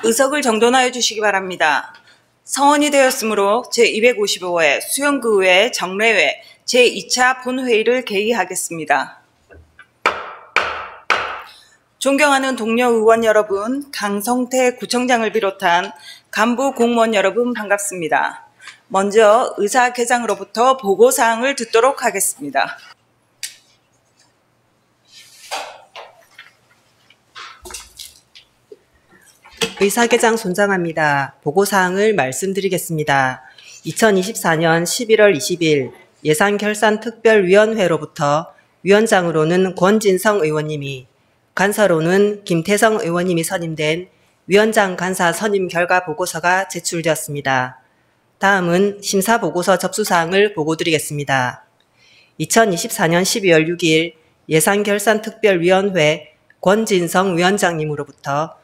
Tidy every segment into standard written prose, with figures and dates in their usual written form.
의석을 정돈하여 주시기 바랍니다. 성원이 되었으므로 제255회 수영구의회 정례회 제2차 본회의를 개의하겠습니다. 존경하는 동료 의원 여러분, 강성태 구청장을 비롯한 간부 공무원 여러분 반갑습니다. 먼저 의사개장으로부터 보고사항을 듣도록 하겠습니다. 의사개장 손장합니다. 보고사항을 말씀드리겠습니다. 2024년 11월 20일 예산결산특별위원회로부터 위원장으로는 권진성 의원님이, 간사로는 김태성 의원님이 선임된 위원장 간사 선임 결과 보고서가 제출되었습니다. 다음은 심사보고서 접수사항을 보고드리겠습니다. 2024년 12월 6일 예산결산특별위원회 권진성 위원장님으로부터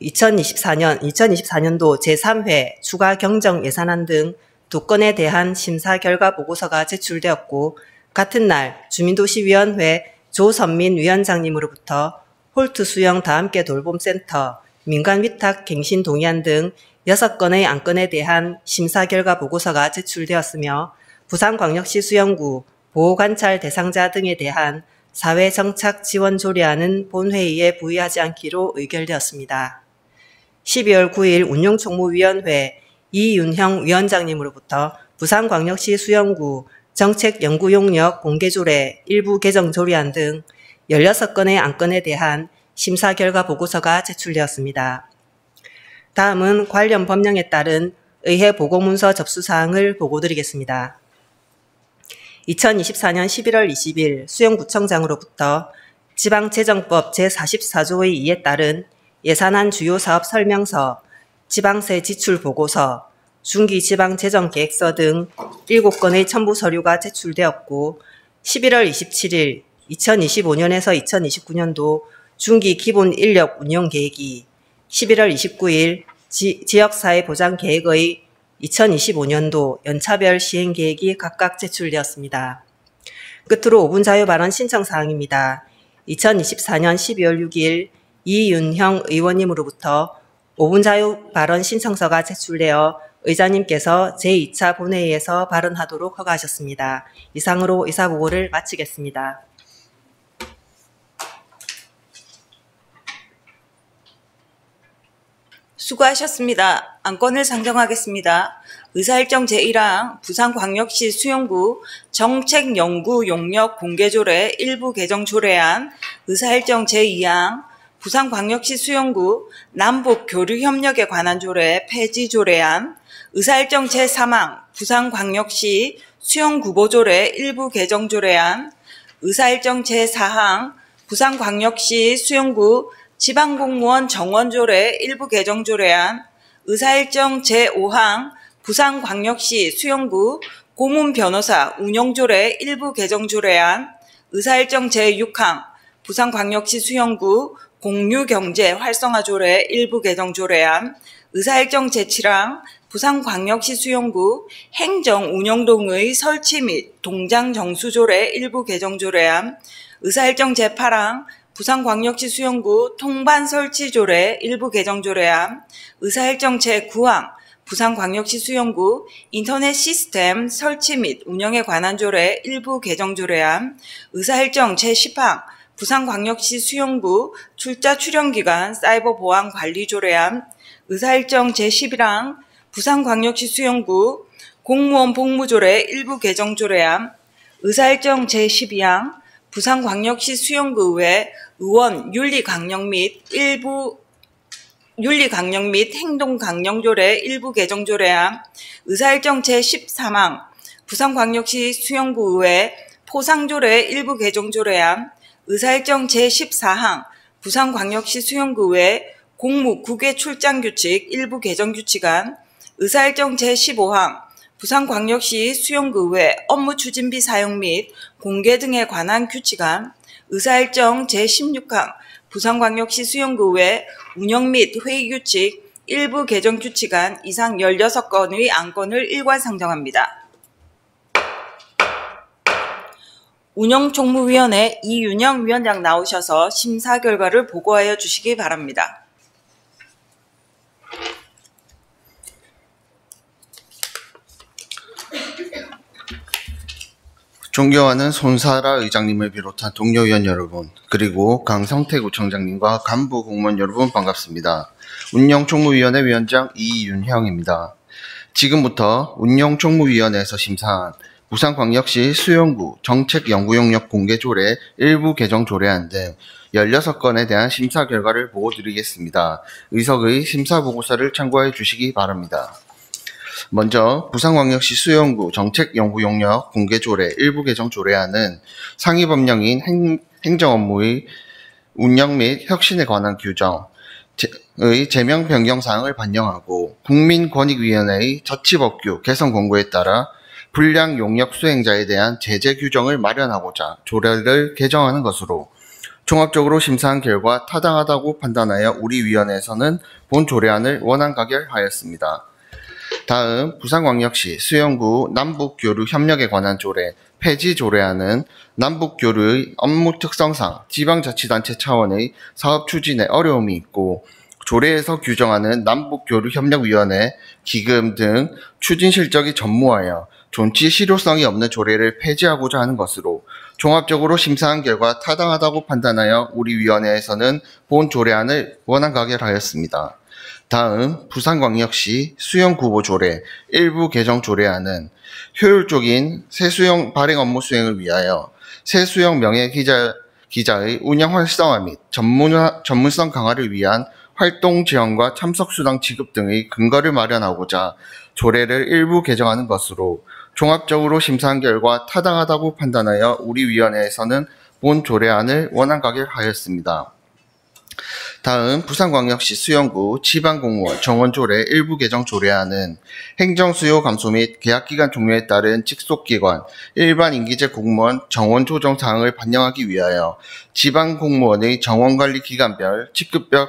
2024년도 제3회 추가 경정 예산안 등 2건에 대한 심사 결과 보고서가 제출되었고, 같은 날 주민도시위원회 조선민 위원장님으로부터 홀트 수영 다함께 돌봄센터, 민간위탁 갱신 동의안 등 6건의 안건에 대한 심사 결과 보고서가 제출되었으며, 부산광역시 수영구 보호관찰 대상자 등에 대한 사회정착 지원 조례안은 본회의에 부의하지 않기로 의결되었습니다. 12월 9일 운용총무위원회 이윤형 위원장님으로부터 부산광역시 수영구 정책연구용역 공개조례 일부 개정 조례안 등 16건의 안건에 대한 심사 결과 보고서가 제출되었습니다. 다음은 관련 법령에 따른 의회 보고문서 접수사항을 보고드리겠습니다. 2024년 11월 20일 수영구청장으로부터 지방재정법 제44조의 2에 따른 예산안 주요 사업 설명서, 지방세 지출 보고서, 중기 지방재정계획서 등 7건의 첨부 서류가 제출되었고, 11월 27일 2025년에서 2029년도 중기 기본 인력 운영 계획이, 11월 29일 지역사회보장계획의 2025년도 연차별 시행 계획이 각각 제출되었습니다. 끝으로 5분 자유 발언 신청사항입니다. 2024년 12월 6일 이윤형 의원님으로부터 5분 자유 발언 신청서가 제출되어 의장님께서 제2차 본회의에서 발언하도록 허가하셨습니다. 이상으로 의사보고를 마치겠습니다. 수고하셨습니다. 안건을 상정하겠습니다. 의사일정 제1항 부산광역시 수영구 정책연구용역 공개조례 일부 개정 조례안, 의사일정 제2항 부산광역시 수영구 남북교류협력에 관한 조례 폐지 조례안, 의사일정 제3항 부산광역시 수영구보조례 일부 개정 조례안, 의사일정 제4항 부산광역시 수영구 지방공무원 정원조례 일부 개정 조례안, 의사일정 제5항 부산광역시 수영구 고문변호사 운영조례 일부 개정 조례안, 의사일정 제6항 부산광역시 수영구 공유경제 활성화 조례 일부 개정 조례안, 의사일정 제7항 부산광역시 수영구 행정운영동의 설치 및 동장 정수 조례 일부 개정 조례안, 의사일정 제8항 부산광역시 수영구 통반 설치 조례 일부 개정 조례안, 의사일정 제9항 부산광역시 수영구 인터넷 시스템 설치 및 운영에 관한 조례 일부 개정 조례안, 의사일정 제10항 부산광역시 수영구 출자 출연기간 사이버 보안 관리 조례안, 의사일정 제11항 부산광역시 수영구 공무원 복무조례 일부 개정 조례안, 의사일정 제12항 부산광역시 수영구의회 의원 윤리강령 및 행동강령조례 일부 개정 조례안, 의사일정 제13항 부산광역시 수영구의회 포상조례 일부 개정 조례안, 의사일정 제14항 부산광역시 수영구의회 공무 국외 출장 규칙 일부 개정 규칙안, 의사일정 제15항 부산광역시 수영구의회 업무 추진비 사용 및 공개 등에 관한 규칙안, 의사일정 제16항 부산광역시 수영구의회 운영 및 회의 규칙 일부 개정 규칙안 이상 16건의 안건을 일괄 상정합니다. 운영총무위원회 이윤영 위원장 나오셔서 심사 결과를 보고하여 주시기 바랍니다. 존경하는 손사라 의장님을 비롯한 동료위원 여러분, 그리고 강성태 구청장님과 간부 공무원 여러분 반갑습니다. 운영총무위원회 위원장 이윤형입니다. 지금부터 운영총무위원회에서 심사한 부산광역시 수영구 정책연구용역 공개조례 일부 개정 조례안 등 16건에 대한 심사 결과를 보고드리겠습니다. 의석의 심사보고서를 참고해 주시기 바랍니다. 먼저 부산광역시 수영구 정책연구용역 공개조례 일부 개정 조례안은 상위법령인 행정업무의 운영 및 혁신에 관한 규정의 제명 변경사항을 반영하고 국민권익위원회의 자치법규 개선 권고에 따라 불량 용역 수행자에 대한 제재 규정을 마련하고자 조례를 개정하는 것으로 종합적으로 심사한 결과 타당하다고 판단하여 우리 위원회에서는 본 조례안을 원안 가결하였습니다. 다음 부산광역시 수영구 남북교류 협력에 관한 조례 폐지 조례안은 남북교류의 업무 특성상 지방자치단체 차원의 사업 추진에 어려움이 있고 조례에서 규정하는 남북교류협력위원회, 기금 등 추진 실적이 전무하여 존치 실효성이 없는 조례를 폐지하고자 하는 것으로 종합적으로 심사한 결과 타당하다고 판단하여 우리 위원회에서는 본 조례안을 원안 가결하였습니다. 다음 부산광역시 수영구보 조례 일부 개정 조례안은 효율적인 세수용 발행 업무 수행을 위하여 세수용 명예 기자의 운영 활성화 및 전문성 강화를 위한 활동 지원과 참석 수당 지급 등의 근거를 마련하고자 조례를 일부 개정하는 것으로 종합적으로 심사한 결과 타당하다고 판단하여 우리 위원회에서는 본 조례안을 원안 가결하였습니다. 다음 부산광역시 수영구 지방공무원 정원조례 일부 개정 조례안은 행정수요 감소 및 계약기간 종료에 따른 직속기관 일반 임기제 공무원 정원 조정 사항을 반영하기 위하여 지방공무원의 정원관리 기간별 직급별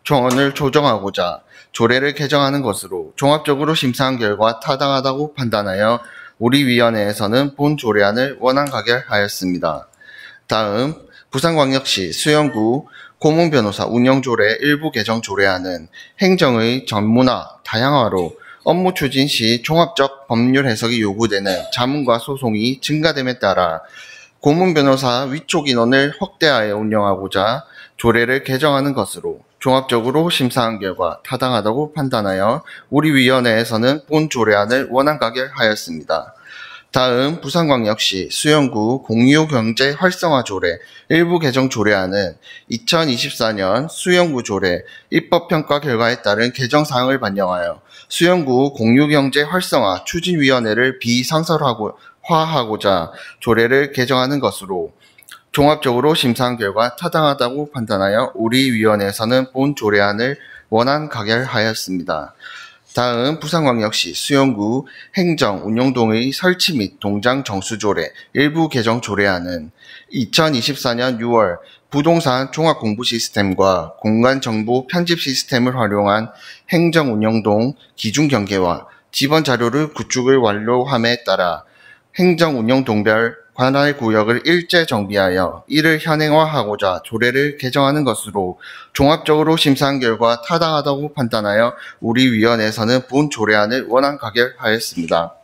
정원을 조정하고자 조례를 개정하는 것으로 종합적으로 심사한 결과 타당하다고 판단하여 우리 위원회에서는 본 조례안을 원안 가결하였습니다. 다음 부산광역시 수영구 고문변호사 운영조례 일부 개정 조례안은 행정의 전문화, 다양화로 업무 추진 시 종합적 법률 해석이 요구되는 자문과 소송이 증가됨에 따라 고문변호사 위촉 인원을 확대하여 운영하고자 조례를 개정하는 것으로 종합적으로 심사한 결과 타당하다고 판단하여 우리 위원회에서는 본 조례안을 원안 가결하였습니다. 다음 부산광역시 수영구 공유경제 활성화 조례 일부 개정 조례안은 2024년 수영구 조례 입법평가 결과에 따른 개정사항을 반영하여 수영구 공유경제 활성화 추진위원회를 비상설화하고자 조례를 개정하는 것으로 종합적으로 심사한 결과 타당하다고 판단하여 우리 위원회에서는 본 조례안을 원안 가결하였습니다. 다음 부산광역시 수영구 행정 운용동의 설치 및 동장 정수조례 일부 개정 조례안은 2024년 6월 부동산 종합공부시스템과 공간정보 편집 시스템을 활용한 행정 운영동 기준 경계와 지번 자료를 구축을 완료함에 따라 행정 운영동별 관할 구역을 일제 정비하여 이를 현행화하고자 조례를 개정하는 것으로 종합적으로 심사한 결과 타당하다고 판단하여 우리 위원회에서는 본 조례안을 원안 가결하였습니다.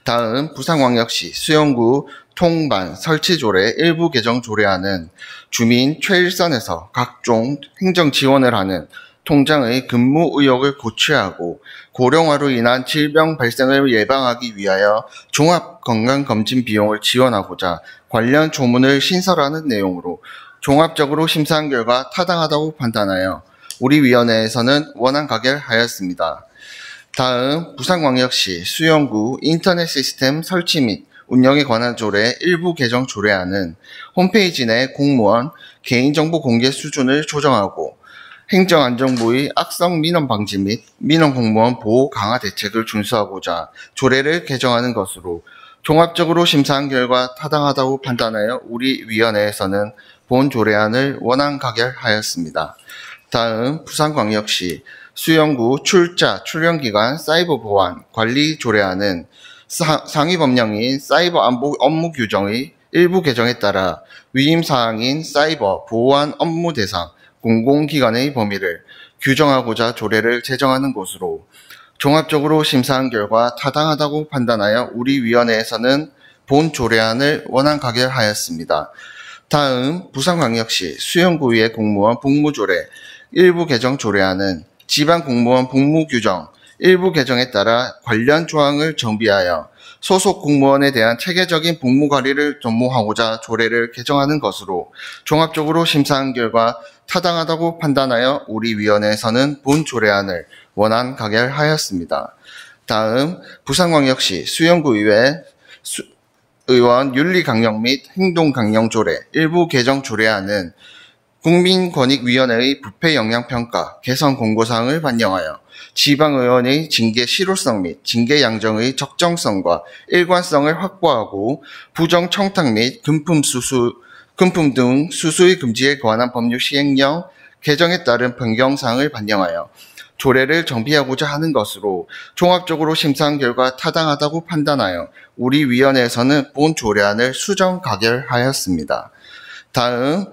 다음 부산광역시 수영구 통반 설치조례 일부 개정 조례안은 주민 최일선에서 각종 행정 지원을 하는 통장의 근무 의혹을 고취하고 고령화로 인한 질병 발생을 예방하기 위하여 종합건강검진 비용을 지원하고자 관련 조문을 신설하는 내용으로 종합적으로 심사한 결과 타당하다고 판단하여 우리 위원회에서는 원안 가결하였습니다. 다음 부산광역시 수영구 인터넷 시스템 설치 및 운영에 관한 조례 일부 개정 조례안은 홈페이지 내 공무원 개인정보 공개 수준을 조정하고 행정안전부의 악성 민원 방지 및 민원 공무원 보호 강화 대책을 준수하고자 조례를 개정하는 것으로 종합적으로 심사한 결과 타당하다고 판단하여 우리 위원회에서는 본 조례안을 원안 가결하였습니다. 다음 부산광역시 수영구 출자 출연기관 사이버 보안 관리 조례안은 상위 법령인 사이버 안보 업무 규정의 일부 개정에 따라 위임사항인 사이버 보안 업무 대상 공공기관의 범위를 규정하고자 조례를 제정하는 것으로 종합적으로 심사한 결과 타당하다고 판단하여 우리 위원회에서는 본 조례안을 원안 가결하였습니다. 다음 부산광역시 수영구의회 공무원 복무조례 일부 개정 조례안은 지방공무원 복무규정 일부 개정에 따라 관련 조항을 정비하여 소속 공무원에 대한 체계적인 복무 관리를 도모하고자 조례를 개정하는 것으로 종합적으로 심사한 결과 타당하다고 판단하여 우리 위원회에서는 본 조례안을 원안 가결하였습니다. 다음 부산광역시 수영구의회 의원 윤리강령 및 행동강령 조례 일부 개정 조례안은 국민권익위원회의 부패영향평가 개선 공고사항을 반영하여 지방의원의 징계 실효성 및 징계 양정의 적정성과 일관성을 확보하고 부정 청탁 및 금품 등 수수의 금지에 관한 법률 시행령 개정에 따른 변경사항을 반영하여 조례를 정비하고자 하는 것으로 종합적으로 심사한 결과 타당하다고 판단하여 우리 위원회에서는 본 조례안을 수정 가결하였습니다. 다음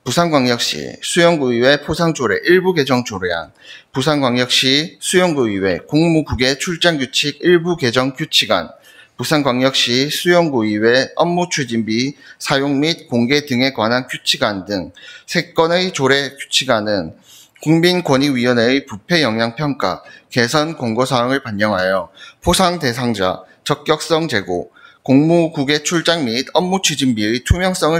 부산광역시 수영구의회 포상조례 일부 개정 조례안 부산광역시 수영구의회 공무국외 출장규칙 일부 개정 규칙안 부산광역시 수영구의회 업무추진비 사용 및 공개 등에 관한 규칙안 등 3건의 조례 규칙안은 국민권익위원회의 부패영향평가 개선 공고사항을 반영하여 포상 대상자 적격성 제고, 공무국외 출장 및 업무추진비의 투명성을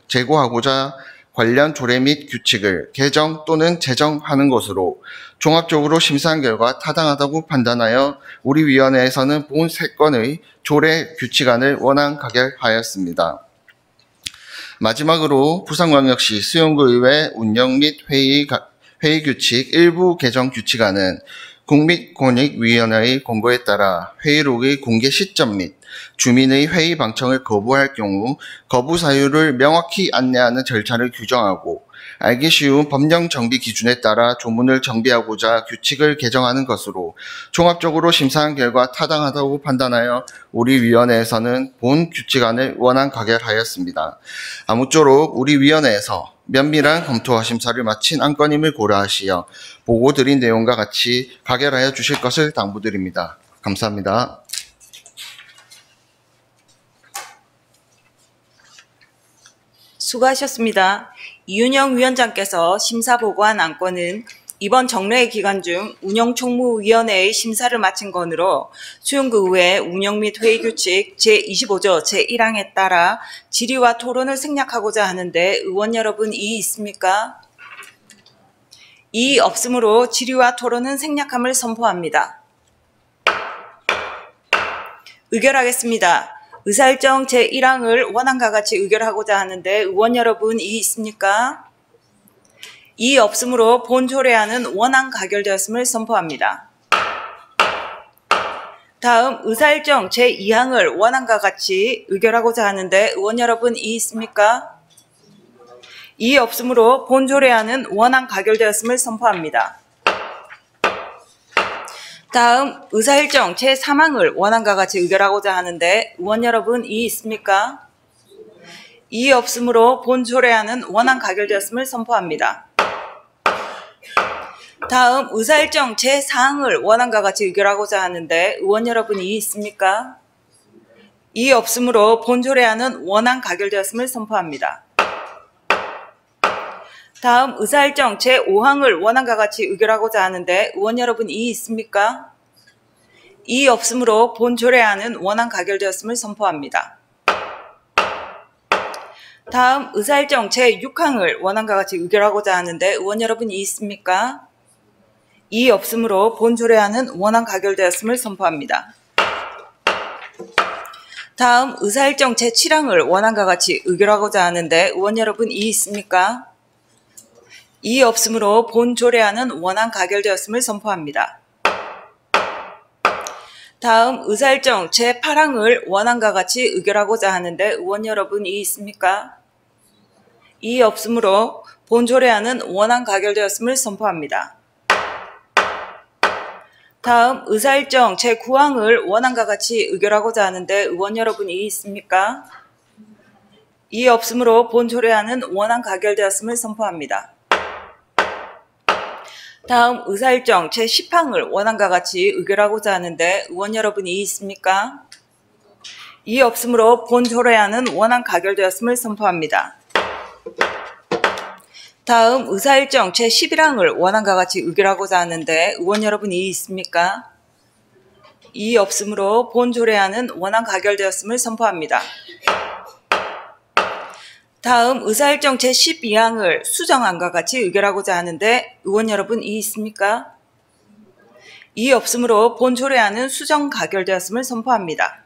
제고하고자 관련 조례 및 규칙을 개정 또는 제정하는 것으로 종합적으로 심사한 결과 타당하다고 판단하여 우리 위원회에서는 본 3건의 조례 규칙안을 원안 가결하였습니다. 마지막으로 부산광역시 수영구의회 운영 및 회의 규칙 일부 개정 규칙안은 국민권익위원회의 공고에 따라 회의록의 공개 시점 및 주민의 회의 방청을 거부할 경우 거부 사유를 명확히 안내하는 절차를 규정하고 알기 쉬운 법령 정비 기준에 따라 조문을 정비하고자 규칙을 개정하는 것으로 종합적으로 심사한 결과 타당하다고 판단하여 우리 위원회에서는 본 규칙안을 원안 가결하였습니다. 아무쪼록 우리 위원회에서 면밀한 검토와 심사를 마친 안건임을 고려하시어 보고 드린 내용과 같이 가결하여 주실 것을 당부드립니다. 감사합니다. 수고하셨습니다. 이윤영 위원장께서 심사보고한 안건은 이번 정례 기간 중 운영총무위원회의 심사를 마친 건으로 수영구의회 운영 및 회의규칙 제25조 제1항에 따라 질의와 토론을 생략하고자 하는데 의원 여러분 이의 있습니까? 이의 없으므로 질의와 토론은 생략함을 선포합니다. 의결하겠습니다. 의사일정 제1항을 원안과 같이 의결하고자 하는데 의원 여러분 이의 있습니까? 이의 없으므로 본 조례안은 원안 가결되었음을 선포합니다. 다음 의사일정 제2항을 원안과 같이 의결하고자 하는데 의원 여러분 이의 있습니까? 이의 없으므로 본 조례안은 원안 가결되었음을 선포합니다. 다음 의사일정 제3항을 원안과 같이 의결하고자 하는데 의원 여러분 이의 있습니까? 이의 없으므로 본 조례안은 원안 가결되었음을 선포합니다. 다음 의사일정 제4항을 원안과 같이 의결하고자 하는데 의원 여러분 이의 있습니까? 이의 없으므로 본 조례안은 원안 가결되었음을 선포합니다. 다음 의사일정 제5항을 원안과 같이 의결하고자 하는데 의원 여러분 이의 있습니까? 이의 없으므로 본 조례안은 원안 가결되었음을 선포합니다. 다음 의사일정 제6항을 원안과 같이 의결하고자 하는데 의원 여러분 이의 있습니까? 이의 없으므로 본 조례안은 원안 가결되었음을 선포합니다. 다음 의사일정 제7항을 원안과 같이 의결하고자 하는데 의원 여러분 이의 있습니까? 이의 없으므로 본 조례안은 원안 가결되었음을 선포합니다. 다음 의사일정 제8항을 원안과 같이 의결하고자 하는데 의원 여러분 이의 있습니까? 이의 없으므로 본 조례안은 원안 가결되었음을 선포합니다. 다음 의사일정 제9항을 원안과 같이 의결하고자 하는데 의원 여러분 이의 있습니까? 이의 없으므로 본 조례안은 원안 가결되었음을 선포합니다. 다음 의사일정 제10항을 원안과 같이 의결하고자 하는데 의원 여러분 이의 있습니까? 이의 없으므로 본 조례안은 원안 가결되었음을 선포합니다. 다음 의사일정 제11항을 원안과 같이 의결하고자 하는데 의원 여러분 이의 있습니까? 이의 없으므로 본 조례안은 원안 가결되었음을 선포합니다. 다음 의사일정 제12항을 수정안과 같이 의결하고자 하는데 의원 여러분 이의 있습니까? 이의 없으므로 본 조례안은 수정 가결되었음을 선포합니다.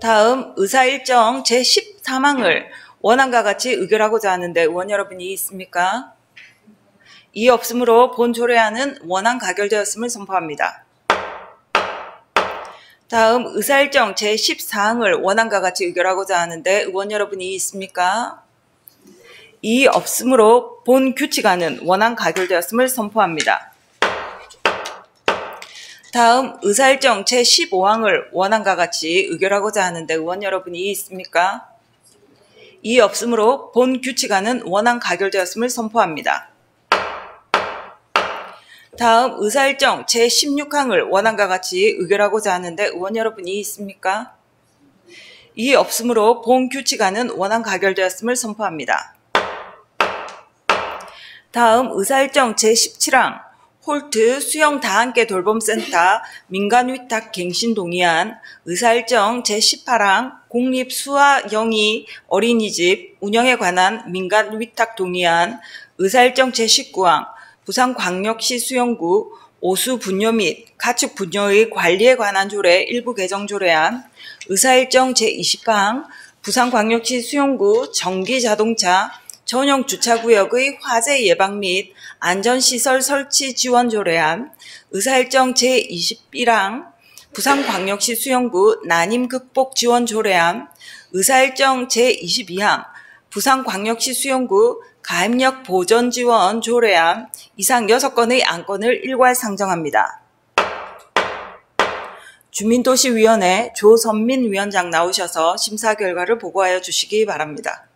다음 의사일정 제13항을 원안과 같이 의결하고자 하는데 의원 여러분 이의 있습니까? 이의 없으므로 본 조례안은 원안 가결되었음을 선포합니다. 다음 의사일정 제14항을 원안과 같이 의결하고자 하는데 의원 여러분 이의 있습니까? 이의 없으므로 본 규칙안은 원안 가결되었음을 선포합니다. 다음 의사일정 제15항을 원안과 같이 의결하고자 하는데 의원 여러분 이의 있습니까? 이의 없으므로 본 규칙안은 원안 가결되었음을 선포합니다. 다음 의사일정 제16항을 원안과 같이 의결하고자 하는데 의원 여러분 이의 있습니까? 이의 없으므로 본 규칙안은 원안 가결되었음을 선포합니다. 다음 의사일정 제17항 홀트 수영 다함께 돌봄센터 민간위탁 갱신 동의안, 의사일정 제18항 공립수아영희 어린이집 운영에 관한 민간위탁 동의안, 의사일정 제19항 부산광역시 수영구 오수 분뇨 및 가축 분뇨의 관리에 관한 조례 일부 개정 조례안, 의사일정 제20항 부산광역시 수영구 전기자동차 전용 주차구역의 화재 예방 및 안전시설 설치 지원 조례안, 의사일정 제21항 부산광역시 수영구 난임 극복 지원 조례안, 의사일정 제22항 부산광역시 수영구 가입력 보전 지원 조례안 이상 6건의 안건을 일괄 상정합니다. 주민도시위원회 조선민 위원장 나오셔서 심사 결과를 보고하여 주시기 바랍니다.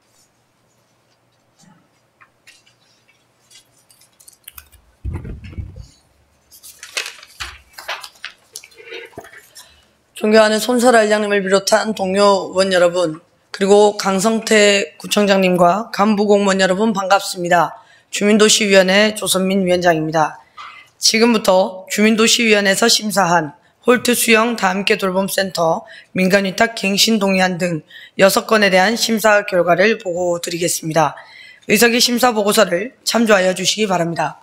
존경하는 손설아 의장님을 비롯한 동료 의원 여러분, 그리고 강성태 구청장님과 간부 공무원 여러분 반갑습니다. 주민도시위원회 조선민 위원장입니다. 지금부터 주민도시위원회에서 심사한 홀트 수영 다함께 돌봄센터 민간위탁 갱신 동의안 등 6건에 대한 심사 결과를 보고드리겠습니다. 의석의 심사 보고서를 참조하여 주시기 바랍니다.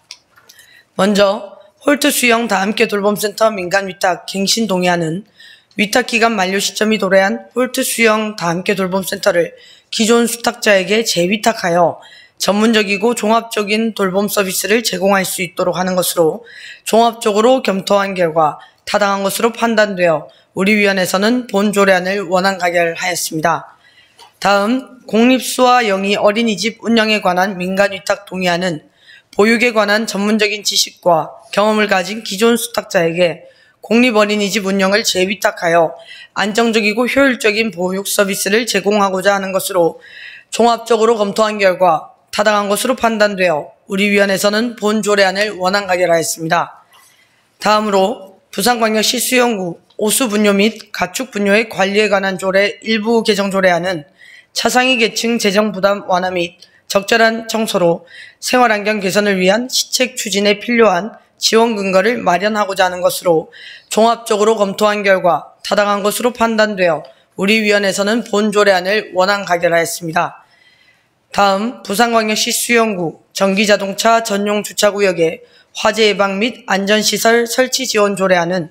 먼저 홀트 수영 다함께 돌봄센터 민간위탁 갱신 동의안은 위탁기간 만료 시점이 도래한 홀트 수영 다함께 돌봄센터를 기존 수탁자에게 재위탁하여 전문적이고 종합적인 돌봄 서비스를 제공할 수 있도록 하는 것으로 종합적으로 검토한 결과 타당한 것으로 판단되어 우리 위원회에서는 본 조례안을 원안 가결하였습니다. 다음 공립수아영희 어린이집 운영에 관한 민간위탁 동의안은 보육에 관한 전문적인 지식과 경험을 가진 기존 수탁자에게 공립어린이집 운영을 재위탁하여 안정적이고 효율적인 보육 서비스를 제공하고자 하는 것으로 종합적으로 검토한 결과 타당한 것으로 판단되어 우리 위원회에서는 본 조례안을 원안 가결하였습니다. 다음으로 부산광역시 수영구 오수 분뇨 및 가축 분뇨의 관리에 관한 조례 일부 개정 조례안은 차상위 계층 재정 부담 완화 및 적절한 청소로 생활환경 개선을 위한 시책 추진에 필요한 지원 근거를 마련하고자 하는 것으로 종합적으로 검토한 결과 타당한 것으로 판단되어 우리 위원회에서는 본 조례안을 원안 가결하였습니다. 다음 부산광역시 수영구 전기자동차 전용 주차구역의 화재 예방 및 안전시설 설치 지원 조례안은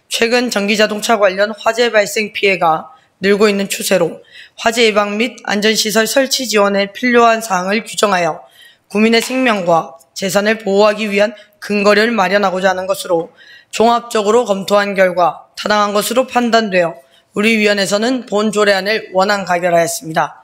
최근 전기자동차 관련 화재 발생 피해가 늘고 있는 추세로 화재 예방 및 안전시설 설치 지원에 필요한 사항을 규정하여 국민의 생명과 재산을 보호하기 위한 근거를 마련하고자 하는 것으로 종합적으로 검토한 결과 타당한 것으로 판단되어 우리 위원회에서는 본 조례안을 원안 가결하였습니다.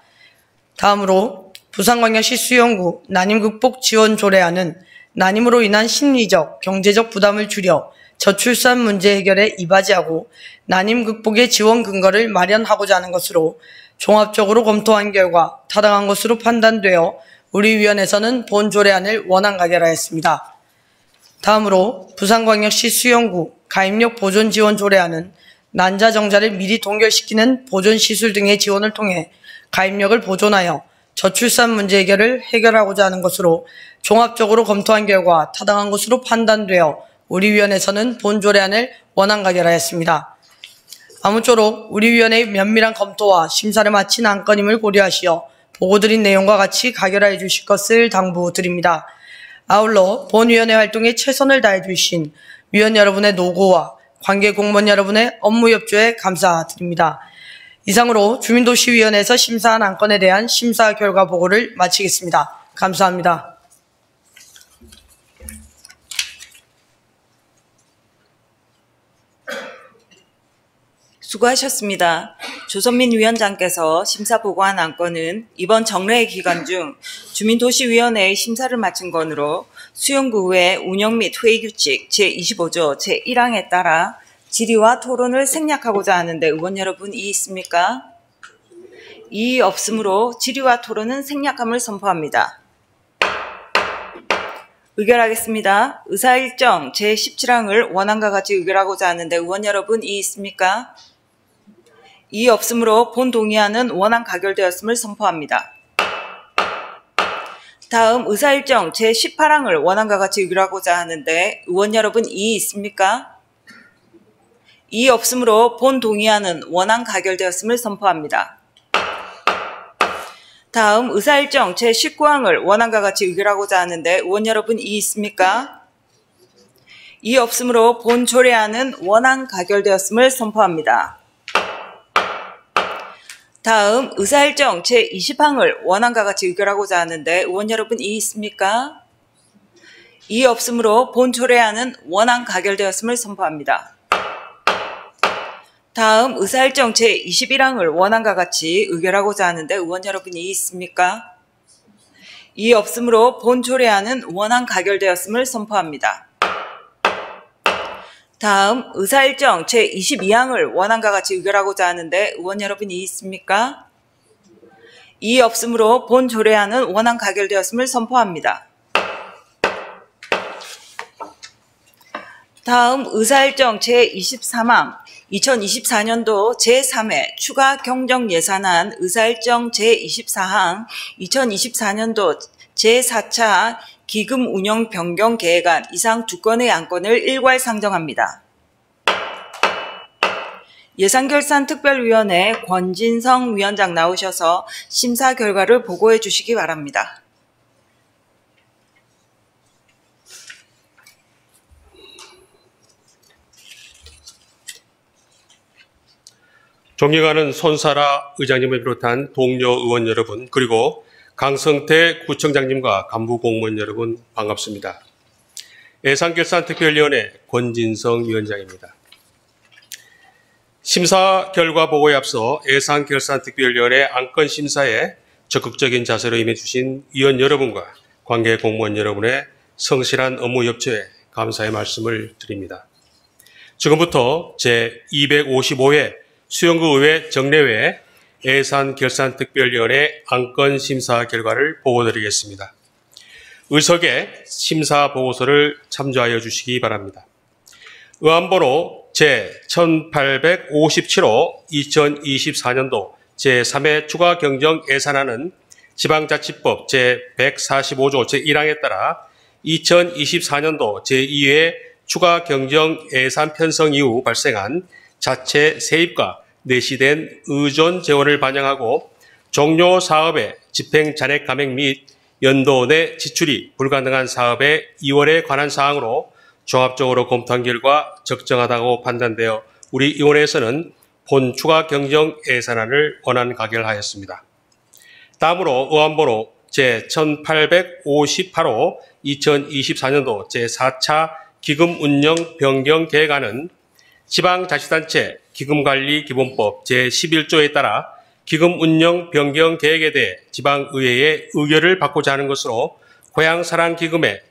다음으로 부산광역시 수영구 난임 극복 지원 조례안은 난임으로 인한 심리적, 경제적 부담을 줄여 저출산 문제 해결에 이바지하고 난임 극복의 지원 근거를 마련하고자 하는 것으로 종합적으로 검토한 결과 타당한 것으로 판단되어 우리 위원회에서는 본 조례안을 원안 가결하였습니다. 다음으로 부산광역시 수영구 가입력 보존 지원 조례안은 난자정자를 미리 동결시키는 보존시술 등의 지원을 통해 가입력을 보존하여 저출산 문제 해결을 해결하고자 하는 것으로 종합적으로 검토한 결과 타당한 것으로 판단되어 우리 위원회에서는 본 조례안을 원안 가결하였습니다. 아무쪼록 우리 위원회의 면밀한 검토와 심사를 마친 안건임을 고려하시어 보고드린 내용과 같이 가결하여 주실 것을 당부드립니다. 아울러 본위원회 활동에 최선을 다해 주신 위원 여러분의 노고와 관계 공무원 여러분의 업무 협조에 감사드립니다. 이상으로 주민도시위원회에서 심사한 안건에 대한 심사 결과 보고를 마치겠습니다. 감사합니다. 수고하셨습니다. 조선민 위원장께서 심사 보고한 안건은 이번 정례회 기간 중 주민도시위원회의 심사를 마친 건으로 수용구의 운영 및 회의규칙 제25조 제1항에 따라 질의와 토론을 생략하고자 하는데 의원 여러분 이의 있습니까? 이의 없으므로 질의와 토론은 생략함을 선포합니다. 의결하겠습니다. 의사일정 제17항을 원안과 같이 의결하고자 하는데 의원 여러분 이의 있습니까? 이의 없으므로 본 동의안은 원안 가결되었음을 선포합니다. 다음 의사일정 제18항을 원안과 같이 의결하고자 하는데 의원 여러분 이의 있습니까? 이의 없으므로 본 동의안은 원안 가결되었음을 선포합니다. 다음 의사일정 제19항을 원안과 같이 의결하고자 하는데 의원 여러분 이의 있습니까? 이의 없으므로 본 조례안은 원안 가결되었음을 선포합니다. 다음 의사일정 제20항을 원안과 같이 의결하고자 하는데 의원 여러분 이의 있습니까? 이의 없으므로 본 조례안은 원안 가결되었음을 선포합니다. 다음 의사일정 제21항을 원안과 같이 의결하고자 하는데 의원 여러분 이의 있습니까? 이의 없으므로 본 조례안은 원안 가결되었음을 선포합니다. 다음 의사일정 제22항을 원안과 같이 의결하고자 하는데 의원 여러분 이의 있습니까? 이의 없으므로 본 조례안은 원안 가결되었음을 선포합니다. 다음 의사일정 제23항 2024년도 제3회 추가 경정 예산안 의사일정 제24항 2024년도 제4차 기금 운영 변경 계획안 이상 2건의 안건을 일괄 상정합니다. 예산결산특별위원회 권진성 위원장 나오셔서 심사 결과를 보고해 주시기 바랍니다. 존경하는 손사라 의장님을 비롯한 동료 의원 여러분, 그리고 강성태 구청장님과 간부 공무원 여러분 반갑습니다. 예산결산특별위원회 권진성 위원장입니다. 심사 결과 보고에 앞서 예산결산특별위원회 안건 심사에 적극적인 자세로 임해주신 위원 여러분과 관계 공무원 여러분의 성실한 업무 협조에 감사의 말씀을 드립니다. 지금부터 제255회 수영구의회 정례회 예산결산특별위원회 안건 심사 결과를 보고드리겠습니다. 의석에 심사 보고서를 참조하여 주시기 바랍니다. 의안번호 제1857호 2024년도 제3회 추가 경정 예산안은 지방자치법 제145조 제1항에 따라 2024년도 제2회 추가 경정 예산 편성 이후 발생한 자체 세입과 내시된 의존 재원을 반영하고 종료 사업의 집행 잔액 감액 및 연도 내 지출이 불가능한 사업의 이월에 관한 사항으로 종합적으로 검토한 결과 적정하다고 판단되어 우리 위원회에서는 본 추가 경정 예산안을 원안 가결하였습니다. 다음으로 의안번호 제1858호 2024년도 제4차 기금 운영 변경 계획안은 지방자치단체 기금관리기본법 제11조에 따라 기금 운영 변경 계획에 대해 지방의회의 의결을 받고자 하는 것으로 고향사랑기금의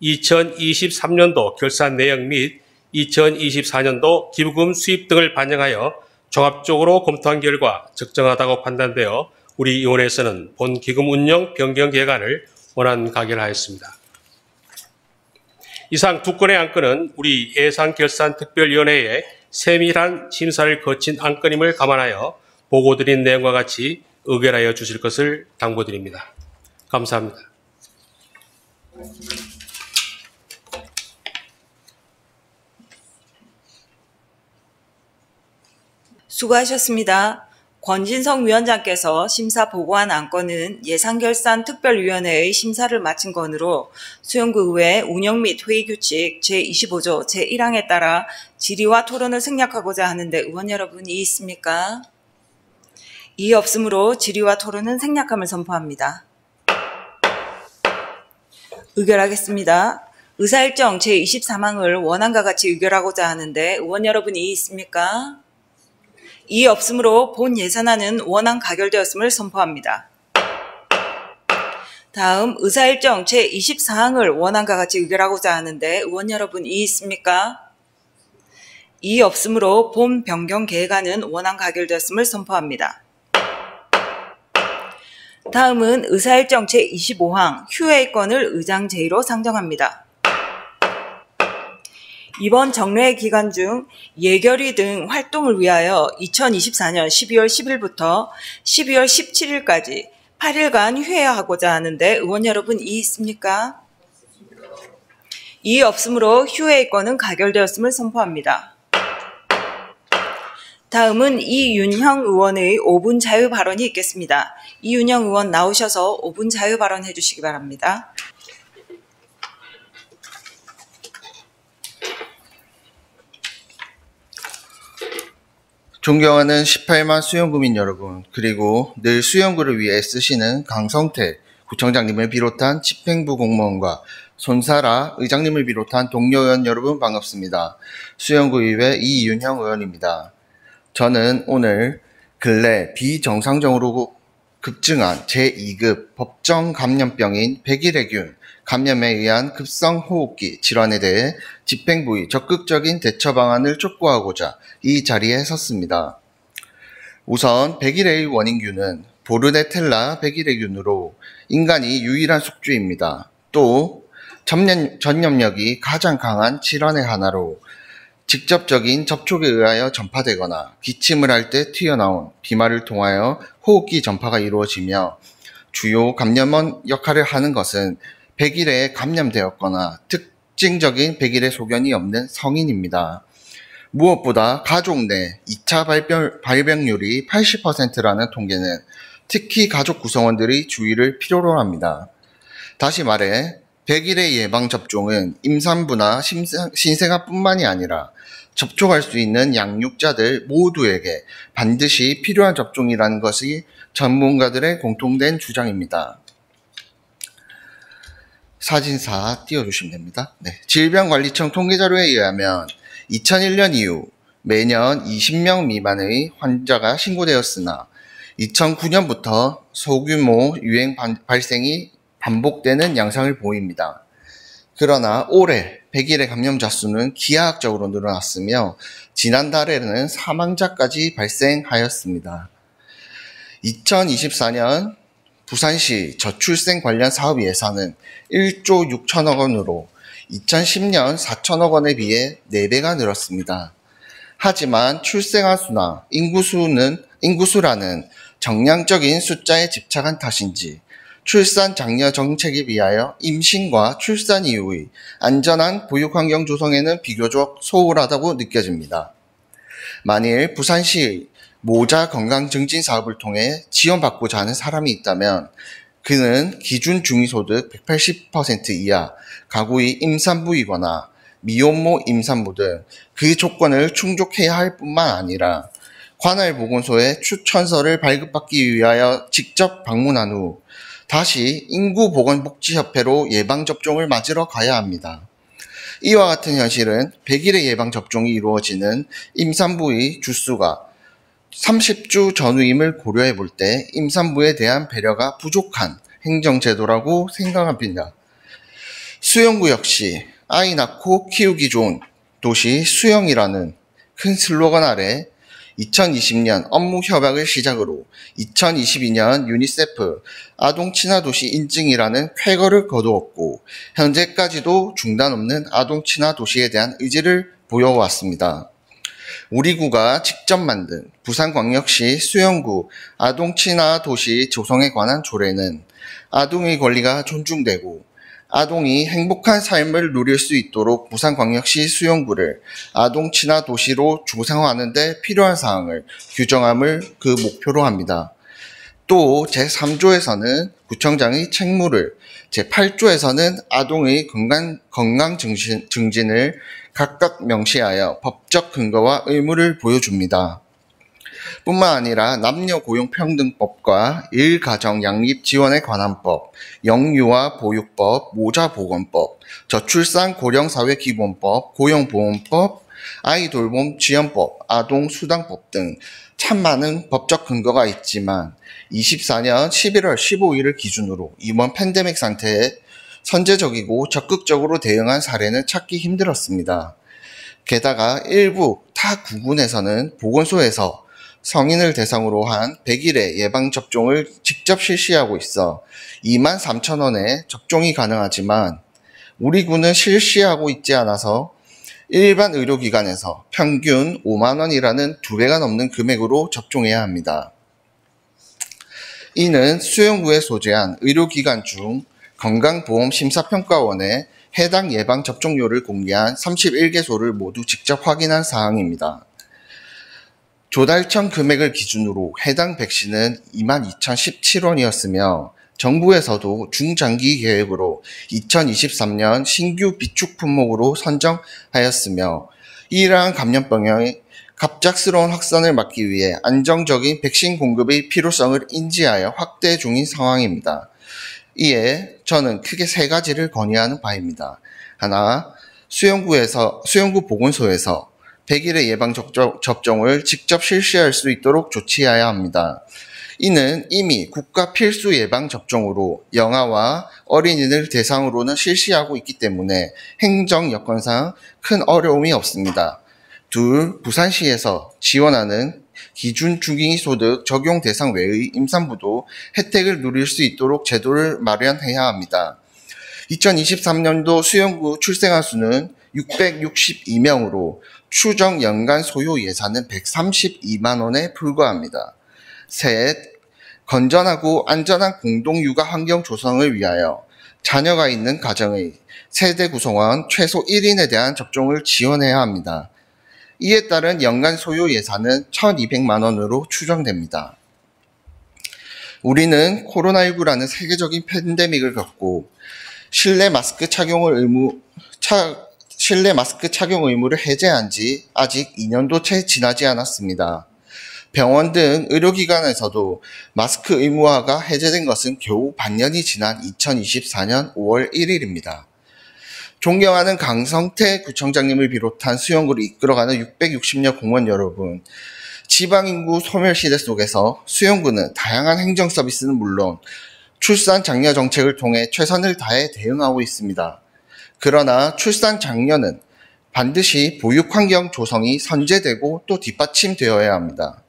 2023년도 결산 내역 및 2024년도 기부금 수입 등을 반영하여 종합적으로 검토한 결과 적정하다고 판단되어 우리 위원회에서는 본 기금 운영 변경 계획안을 원안 가결하였습니다. 이상 2건의 안건은 우리 예산결산특별위원회의 세밀한 심사를 거친 안건임을 감안하여 보고드린 내용과 같이 의결하여 주실 것을 당부드립니다. 감사합니다. 수고하셨습니다. 권진성 위원장께서 심사 보고한 안건은 예산결산특별위원회의 심사를 마친 건으로 수영구 의회 운영 및 회의규칙 제25조 제1항에 따라 질의와 토론을 생략하고자 하는데 의원 여러분 이의 있습니까? 이의 없으므로 질의와 토론은 생략함을 선포합니다. 의결하겠습니다. 의사일정 제23항을 원안과 같이 의결하고자 하는데 의원 여러분 이의 있습니까? 이의 없으므로 본 예산안은 원안 가결되었음을 선포합니다. 다음 의사일정 제24항을 원안과 같이 의결하고자 하는데 의원 여러분 이의 있습니까? 이의 없으므로 본 변경 계획안은 원안 가결되었음을 선포합니다. 다음은 의사일정 제25항 휴회권을 의장 제의로 상정합니다. 이번 정례 기간 중 예결위 등 활동을 위하여 2024년 12월 10일부터 12월 17일까지 8일간 휴회하고자 하는데 의원 여러분 이의 있습니까? 이의 없으므로 휴회권은 가결되었음을 선포합니다. 다음은 이윤형 의원의 5분 자유 발언이 있겠습니다. 이윤형 의원 나오셔서 5분 자유 발언해 주시기 바랍니다. 존경하는 18만 수영구민 여러분, 그리고 늘 수영구를 위해 애쓰시는 강성태 구청장님을 비롯한 집행부 공무원과 손사라 의장님을 비롯한 동료 의원 여러분 반갑습니다. 수영구의회 이윤형 의원입니다. 저는 오늘 근래 비정상적으로 급증한 제2급 법정 감염병인 백일의균 감염에 의한 급성호흡기 질환에 대해 집행부의 적극적인 대처 방안을 촉구하고자 이 자리에 섰습니다. 우선 백일의 원인균은 보르네텔라 백일의균으로 인간이 유일한 숙주입니다. 또 전염력이 가장 강한 질환의 하나로 직접적인 접촉에 의하여 전파되거나 기침을 할 때 튀어나온 비말을 통하여 호흡기 전파가 이루어지며 주요 감염원 역할을 하는 것은 백일에 감염되었거나 특징적인 백일의 소견이 없는 성인입니다. 무엇보다 가족 내 2차 발병률이 80%라는 통계는 특히 가족 구성원들의 주의를 필요로 합니다. 다시 말해 백일의 예방접종은 임산부나 신생아뿐만이 아니라 접촉할 수 있는 양육자들 모두에게 반드시 필요한 접종이라는 것이 전문가들의 공통된 주장입니다. 사진사 띄워주시면 됩니다. 네. 질병관리청 통계자료에 의하면 2001년 이후 매년 20명 미만의 환자가 신고되었으나 2009년부터 소규모 유행 발생이 반복되는 양상을 보입니다. 그러나 올해 백일의 감염자 수는 기하학적으로 늘어났으며 지난달에는 사망자까지 발생하였습니다. 2024년 부산시 저출생 관련 사업 예산은 1조 6천억 원으로 2010년 4천억 원에 비해 4배가 늘었습니다. 하지만 출생아 수나 인구수라는 정량적인 숫자에 집착한 탓인지 출산 장려 정책에 비하여 임신과 출산 이후의 안전한 보육환경 조성에는 비교적 소홀하다고 느껴집니다. 만일 부산시의 모자 건강 증진 사업을 통해 지원받고자 하는 사람이 있다면 그는 기준 중위소득 180% 이하 가구의 임산부이거나 미혼모 임산부 등 그 조건을 충족해야 할 뿐만 아니라 관할 보건소에 추천서를 발급받기 위하여 직접 방문한 후 다시 인구보건복지협회로 예방접종을 맞으러 가야 합니다. 이와 같은 현실은 백일의 예방접종이 이루어지는 임산부의 주수가 30주 전후임을 고려해 볼 때 임산부에 대한 배려가 부족한 행정제도라고 생각합니다. 수영구 역시 아이 낳고 키우기 좋은 도시 수영이라는 큰 슬로건 아래 2020년 업무 협약을 시작으로 2022년 유니세프 아동 친화 도시 인증이라는 쾌거를 거두었고 현재까지도 중단 없는 아동 친화 도시에 대한 의지를 보여왔습니다. 우리 구가 직접 만든 부산광역시 수영구 아동친화도시 조성에 관한 조례는 아동의 권리가 존중되고 아동이 행복한 삶을 누릴 수 있도록 부산광역시 수영구를 아동친화도시로 조성하는 데 필요한 사항을 규정함을 그 목표로 합니다. 또 제3조에서는 구청장의 책무를, 제8조에서는 아동의 건강 증진을 각각 명시하여 법적 근거와 의무를 보여줍니다. 뿐만 아니라 남녀고용평등법과 일가정 양립 지원에 관한 법, 영유아 보육법, 모자보건법, 저출산 고령사회 기본법, 고용보험법, 아이돌봄 지원법, 아동수당법 등 참 많은 법적 근거가 있지만 24년 11월 15일을 기준으로 이번 팬데믹 상태에 선제적이고 적극적으로 대응한 사례는 찾기 힘들었습니다. 게다가 일부 타 구군에서는 보건소에서 성인을 대상으로 한 100일의 예방접종을 직접 실시하고 있어 23,000원에 접종이 가능하지만 우리 군은 실시하고 있지 않아서 일반 의료기관에서 평균 5만 원이라는 2배가 넘는 금액으로 접종해야 합니다. 이는 수영구에 소재한 의료기관 중 건강보험심사평가원에 해당 예방접종료를 공개한 31개소를 모두 직접 확인한 사항입니다. 조달청 금액을 기준으로 해당 백신은 22,017원이었으며 정부에서도 중장기 계획으로 2023년 신규 비축 품목으로 선정하였으며 이러한 감염병의 갑작스러운 확산을 막기 위해 안정적인 백신 공급의 필요성을 인지하여 확대 중인 상황입니다. 이에 저는 크게 3가지를 건의하는 바입니다. 하나, 수영구 보건소에서 100일의 예방접종을 직접 실시할 수 있도록 조치해야 합니다. 이는 이미 국가 필수 예방접종으로 영아와 어린이들 대상으로는 실시하고 있기 때문에 행정 여건상 큰 어려움이 없습니다. 둘, 부산시에서 지원하는 기준 중위소득 적용 대상 외의 임산부도 혜택을 누릴 수 있도록 제도를 마련해야 합니다. 2023년도 수영구 출생아 수는 662명으로 추정 연간 소요 예산은 132만 원에 불과합니다. 셋, 건전하고 안전한 공동육아 환경 조성을 위하여 자녀가 있는 가정의 세대 구성원 최소 1인에 대한 접종을 지원해야 합니다. 이에 따른 연간 소요 예산은 1,200만 원으로 추정됩니다. 우리는 코로나19라는 세계적인 팬데믹을 겪고 실내 마스크 착용 의무를 해제한 지 아직 2년도 채 지나지 않았습니다. 병원 등 의료기관에서도 마스크 의무화가 해제된 것은 겨우 반년이 지난 2024년 5월 1일입니다. 존경하는 강성태 구청장님을 비롯한 수영구를 이끌어가는 660여 공무원 여러분, 지방인구 소멸 시대 속에서 수영구는 다양한 행정 서비스는 물론 출산 장려 정책을 통해 최선을 다해 대응하고 있습니다. 그러나 출산 장려는 반드시 보육 환경 조성이 선제되고 또 뒷받침되어야 합니다.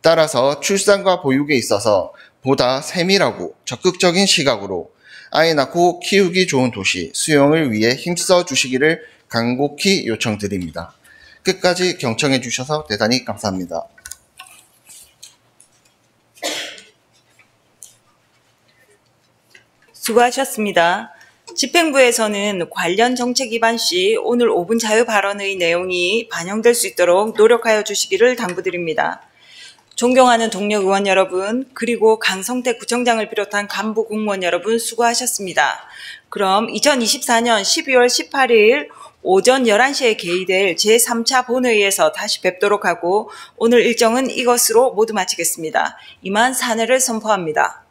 따라서 출산과 보육에 있어서 보다 세밀하고 적극적인 시각으로 아이 낳고 키우기 좋은 도시 수영을 위해 힘써 주시기를 간곡히 요청드립니다. 끝까지 경청해 주셔서 대단히 감사합니다. 수고하셨습니다. 집행부에서는 관련 정책 위반 시 오늘 5분 자유 발언의 내용이 반영될 수 있도록 노력하여 주시기를 당부드립니다. 존경하는 동료 의원 여러분, 그리고 강성태 구청장을 비롯한 간부 공무원 여러분 수고하셨습니다. 그럼 2024년 12월 18일 오전 11시에 개의될 제3차 본회의에서 다시 뵙도록 하고 오늘 일정은 이것으로 모두 마치겠습니다. 이만 사내를 선포합니다.